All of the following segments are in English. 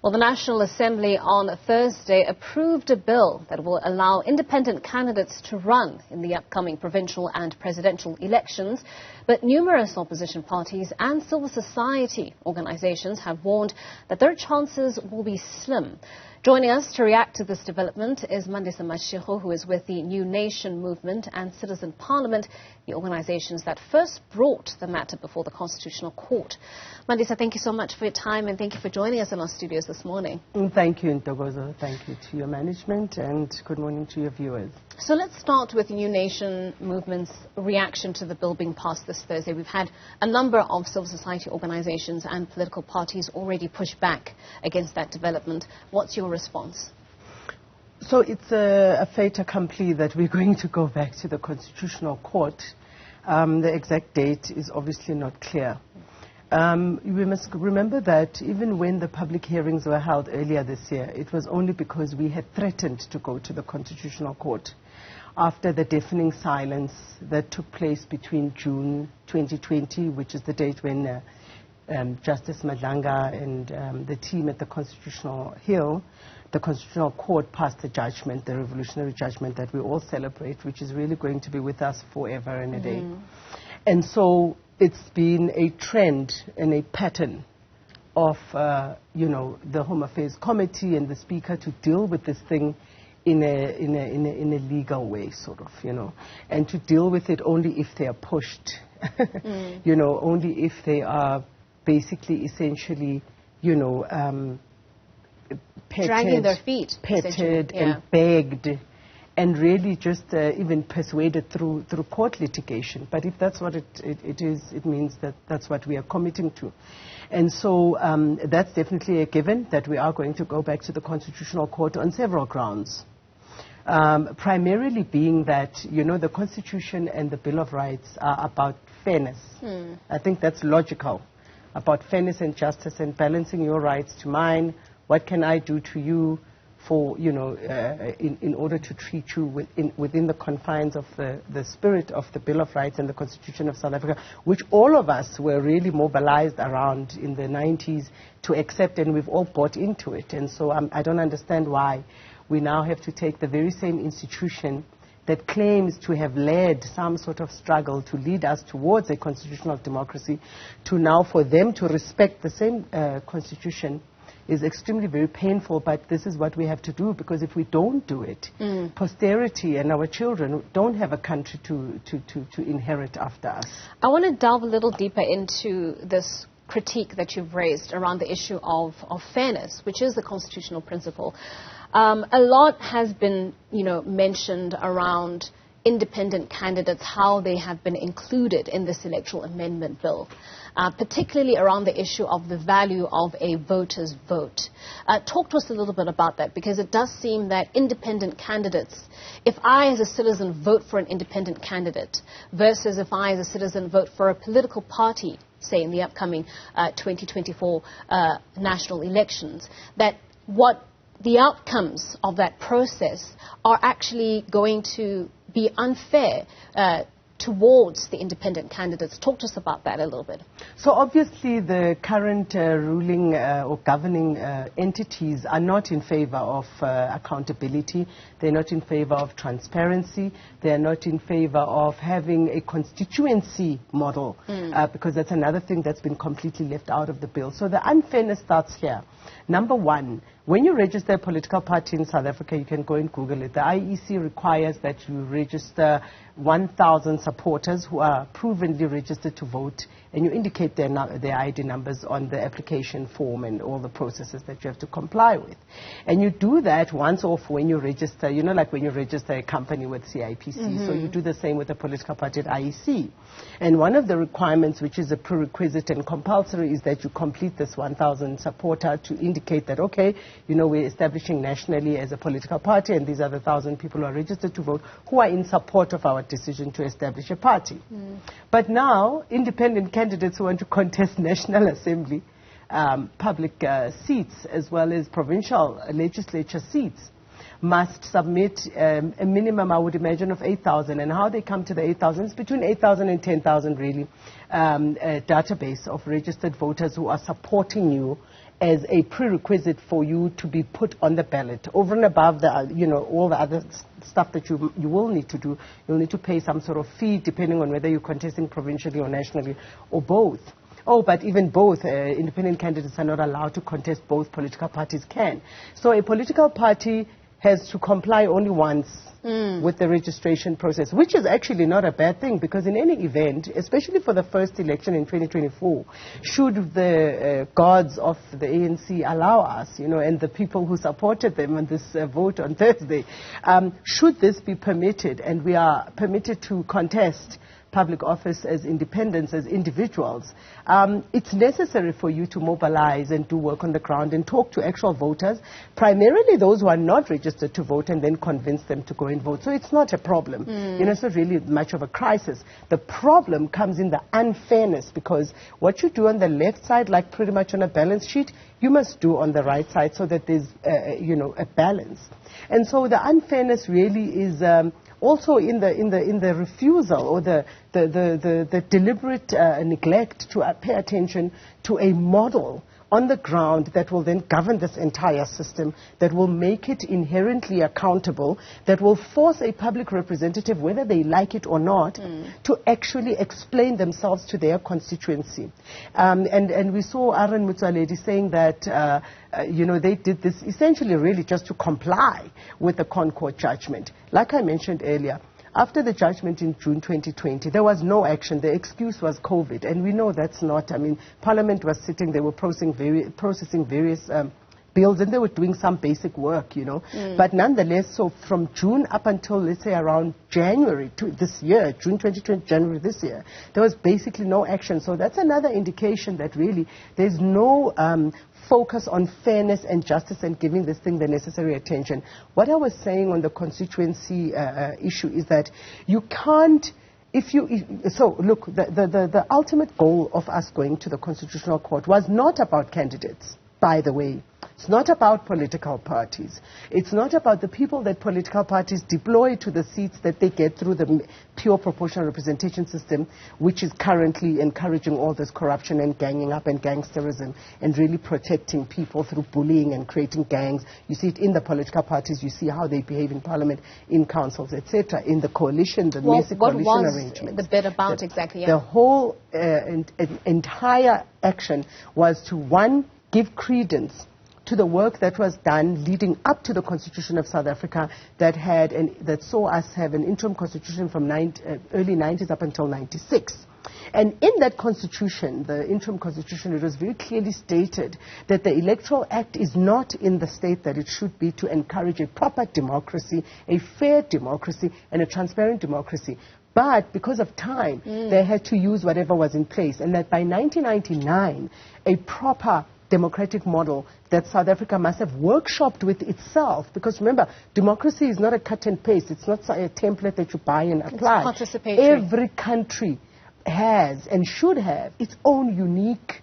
Well, the National Assembly on Thursday approved a bill that will allow independent candidates to run in the upcoming provincial and presidential elections. But numerous opposition parties and civil society organizations have warned that their chances will be slim. Joining us to react to this development is Mandisa Mashego, who is with the New Nation Movement and Citizen Parliament, the organizations that first brought the matter before the Constitutional Court. Mandisa, thank you so much for your time and thank you for joining us in our studios this morning. Thank you, Ntokozo. Thank you to your management and good morning to your viewers. So let's start with the New Nation Movement's reaction to the bill being passed this Thursday. We've had a number of civil society organizations and political parties already push back against that development. What's your response? So it's a fait accompli that we're going to go back to the Constitutional Court. The exact date is obviously not clear. We must remember that even when the public hearings were held earlier this year, it was only because we had threatened to go to the Constitutional Court after the deafening silence that took place between June 2020, which is the date when Justice Madlanga and the team at the Constitutional Hill, the Constitutional Court passed the judgment, the revolutionary judgment that we all celebrate, which is really going to be with us forever and a day. And so it's been a trend and a pattern of, the Home Affairs Committee and the Speaker to deal with this thing in a legal way, sort of, and to deal with it only if they are pushed, only if they are basically, essentially, dragging their feet, petted and begged, and really just even persuaded through court litigation. But if that's what it is, it means that that's what we are committing to. And so that's definitely a given, that we are going to go back to the Constitutional Court on several grounds. Primarily being that, the Constitution and the Bill of Rights are about fairness. I think that's logical, about fairness and justice and balancing your rights to mine. What can I do to you for, in order to treat you within the confines of the spirit of the Bill of Rights and the Constitution of South Africa, which all of us were really mobilized around in the 90s to accept, and we've all bought into it. And so I don't understand why we now have to take the very same institution that claims to have led some sort of struggle to lead us towards a constitutional democracy, to now for them to respect the same constitution is extremely very painful, but this is what we have to do, because if we don't do it, posterity and our children don't have a country to inherit after us. I want to delve a little deeper into this critique that you've raised around the issue of fairness, which is the constitutional principle. A lot has been, mentioned around independent candidates, how they have been included in this electoral amendment bill, particularly around the issue of the value of a voter's vote. Talk to us a little bit about that, because it does seem that independent candidates, if I as a citizen vote for an independent candidate versus if I as a citizen vote for a political party, say in the upcoming 2024 national elections, that what the outcomes of that process are actually going to be unfair towards the independent candidates. Talk to us about that a little bit. So obviously the current ruling or governing entities are not in favor of accountability. They're not in favor of transparency. They're not in favor of having a constituency model, because that's another thing that's been completely left out of the bill. So the unfairness starts here. Number one, when you register a political party in South Africa, you can go and Google it. The IEC requires that you register 1,000 supporters who are provenly registered to vote, and you indicate their ID numbers on the application form and all the processes that you have to comply with. And you do that once off when you register, like when you register a company with CIPC. So you do the same with a political party at IEC. And one of the requirements, which is a prerequisite and compulsory, is that you complete this 1,000 supporter to indicate that, okay, we're establishing nationally as a political party, and these are the 1,000 people who are registered to vote who are in support of our decision to establish a party. But now, independent candidates who want to contest National Assembly public seats as well as provincial legislature seats must submit a minimum, I would imagine, of 8,000. And how they come to the 8,000 is between 8,000 and 10,000, really, a database of registered voters who are supporting you as a prerequisite for you to be put on the ballot. Over and above the, you know, all the other stuff that you will need to do, you'll need to pay some sort of fee depending on whether you're contesting provincially or nationally or both. Oh, but even both, independent candidates are not allowed to contest, both political parties can. So a political party has to comply only once with the registration process, which is actually not a bad thing, because in any event, especially for the first election in 2024, should the gods of the ANC allow us, you know, and the people who supported them on this vote on Thursday, should this be permitted, and we are permitted to contest public office as independents, as individuals, it's necessary for you to mobilize and do work on the ground and talk to actual voters, primarily those who are not registered to vote, and then convince them to go and vote. So it's not a problem. You know, it's not really much of a crisis. The problem comes in the unfairness, because what you do on the left side, like pretty much on a balance sheet, you must do on the right side, so that there's, you know, a balance. And so the unfairness really is also in the refusal or the deliberate neglect to pay attention to a model on the ground that will then govern this entire system, that will make it inherently accountable, that will force a public representative, whether they like it or not, to actually explain themselves to their constituency. And we saw Aaron Mutsaledi saying that you know, they did this essentially really just to comply with the Concord judgment. Like I mentioned earlier, after the judgment in June 2020, there was no action. The excuse was COVID, and we know that's not. I mean, Parliament was sitting, they were processing various bills, and they were doing some basic work, you know. But nonetheless, so from June up until, let's say, around January this year, June 2020, January this year, there was basically no action. So that's another indication that really there's no focus on fairness and justice and giving this thing the necessary attention. What I was saying on the constituency issue is that you can't, so look, the ultimate goal of us going to the Constitutional Court was not about candidates, by the way. It's not about political parties. It's not about the people that political parties deploy to the seats that they get through the pure proportional representation system, which is currently encouraging all this corruption and ganging up and gangsterism and really protecting people through bullying and creating gangs. You see it in the political parties. You see how they behave in parliament, in councils, etc., in the coalition, the basic coalition arrangements. What was the bit about exactly? Yeah. The whole entire action was to, one, give credence to the work that was done leading up to the Constitution of South Africa that saw us have an interim constitution from early 90s up until 96. And in that constitution, the interim constitution, it was very clearly stated that the Electoral Act is not in the state that it should be to encourage a proper democracy, a fair democracy, and a transparent democracy. But because of time, they had to use whatever was in place. And that by 1999, a proper democratic model that South Africa must have workshopped with itself, because remember, democracy is not a cut and paste. It's not a template that you buy and apply. It's participatory. Every country has and should have its own unique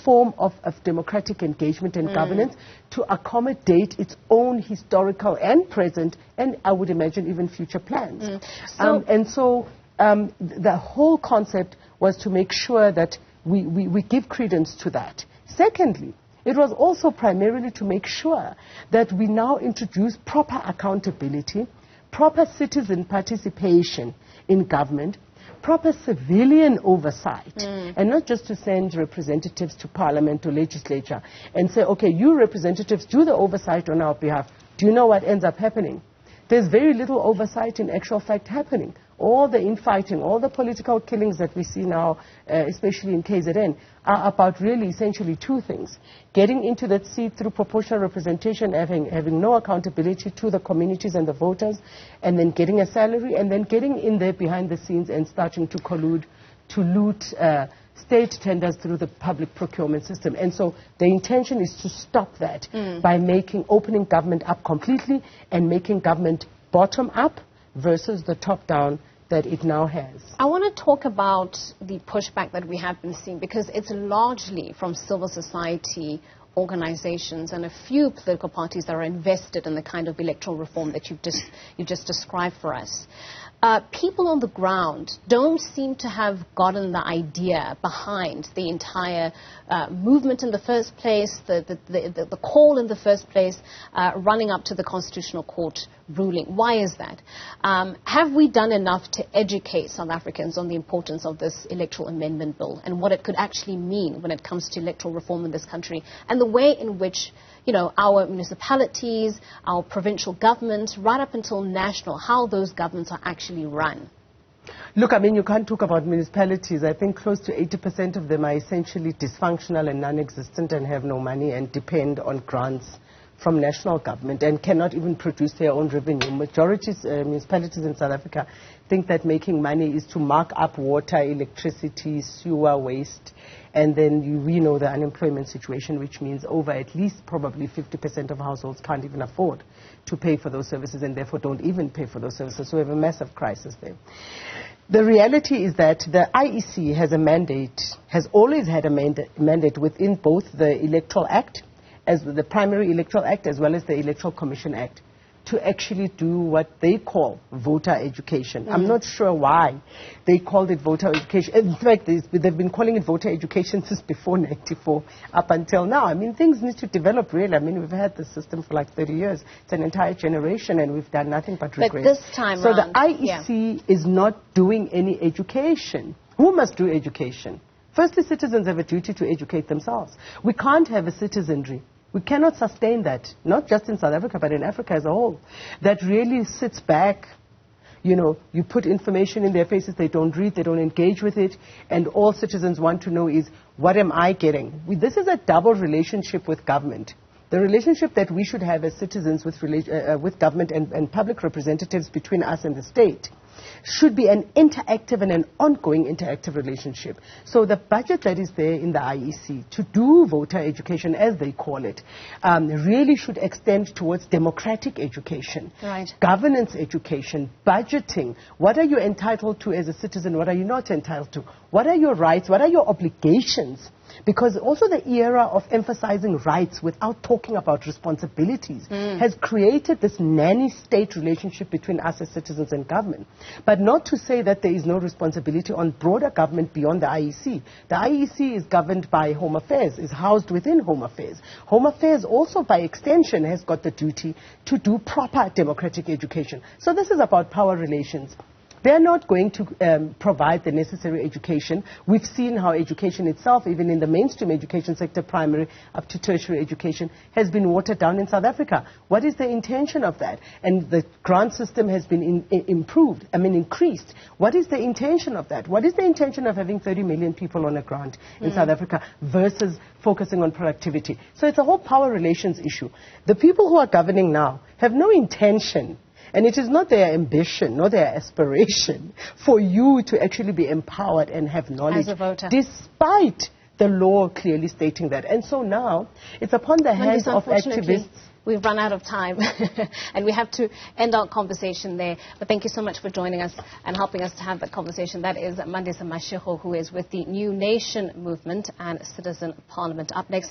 form of democratic engagement and governance to accommodate its own historical and present, and I would imagine even future plans. So the whole concept was to make sure that we give credence to that. Secondly, it was also primarily to make sure that we now introduce proper accountability, proper citizen participation in government, proper civilian oversight, and not just to send representatives to parliament or legislature and say, okay, you representatives do the oversight on our behalf. Do you know what ends up happening? There's very little oversight in actual fact happening. All the infighting, all the political killings that we see now, especially in KZN, are about really essentially two things. Getting into that seat through proportional representation, having no accountability to the communities and the voters, and then getting a salary, and then getting in there behind the scenes and starting to collude, to loot state tenders through the public procurement system. And so the intention is to stop that by opening government up completely and making government bottom up versus the top-down that it now has. I want to talk about the pushback that we have been seeing, because it's largely from civil society organizations and a few political parties that are invested in the kind of electoral reform that you've just described for us. people on the ground don't seem to have gotten the idea behind the entire movement in the first place, the call in the first place, running up to the Constitutional Court ruling. Why is that? Have we done enough to educate South Africans on the importance of this electoral amendment bill and what it could actually mean when it comes to electoral reform in this country, and the way in which, you know, our municipalities, our provincial government, right up until national, how those governments are actually run? Look, I mean, you can't talk about municipalities. I think close to 80% of them are essentially dysfunctional and non-existent and have no money and depend on grants from national government and cannot even produce their own revenue. Municipalities in South Africa think that making money is to mark up water, electricity, sewer, waste, and then we know the unemployment situation, which means over at least probably 50% of households can't even afford to pay for those services and therefore don't even pay for those services. So we have a massive crisis there. The reality is that the IEC has a mandate, has always had a mandate within both the Electoral Act, as the Primary Electoral Act, as well as the Electoral Commission Act, to actually do what they call voter education. I'm not sure why they called it voter education. In fact, they've been calling it voter education since before 94 up until now. I mean, things need to develop really. I mean, we've had this system for like 30 years. It's an entire generation and we've done nothing but regress. But this time so around, the IEC is not doing any education. Who must do education? Firstly, citizens have a duty to educate themselves. We can't have a citizenry. We cannot sustain that, not just in South Africa, but in Africa as a whole, that really sits back. You know, you put information in their faces, they don't read, they don't engage with it, and all citizens want to know is, what am I getting? This is a double relationship with government. The relationship that we should have as citizens with government and public representatives between us and the state should be an interactive and an ongoing interactive relationship. So the budget that is there in the IEC to do voter education, as they call it, really should extend towards democratic education, right, governance education, budgeting. What are you entitled to as a citizen? What are you not entitled to? What are your rights? What are your obligations? Because also the era of emphasizing rights without talking about responsibilities has created this nanny state relationship between us as citizens and government. But not to say that there is no responsibility on broader government beyond the IEC. The IEC is governed by Home Affairs, is housed within Home Affairs. Home Affairs also by extension has got the duty to do proper democratic education. So this is about power relations. They're not going to provide the necessary education. We've seen how education itself, even in the mainstream education sector, primary up to tertiary education, has been watered down in South Africa. What is the intention of that? And the grant system has been increased. What is the intention of that? What is the intention of having 30 million people on a grant in South Africa versus focusing on productivity? So it's a whole power relations issue. The people who are governing now have no intention, and it is not their ambition, not their aspiration, for you to actually be empowered and have knowledge. As a voter. Despite the law clearly stating that. And so now, it's upon the hands of activists. We've run out of time, and we have to end our conversation there. But thank you so much for joining us and helping us to have that conversation. That is Mandisa Mashego, who is with the New Nation Movement and Citizen Parliament. Up next.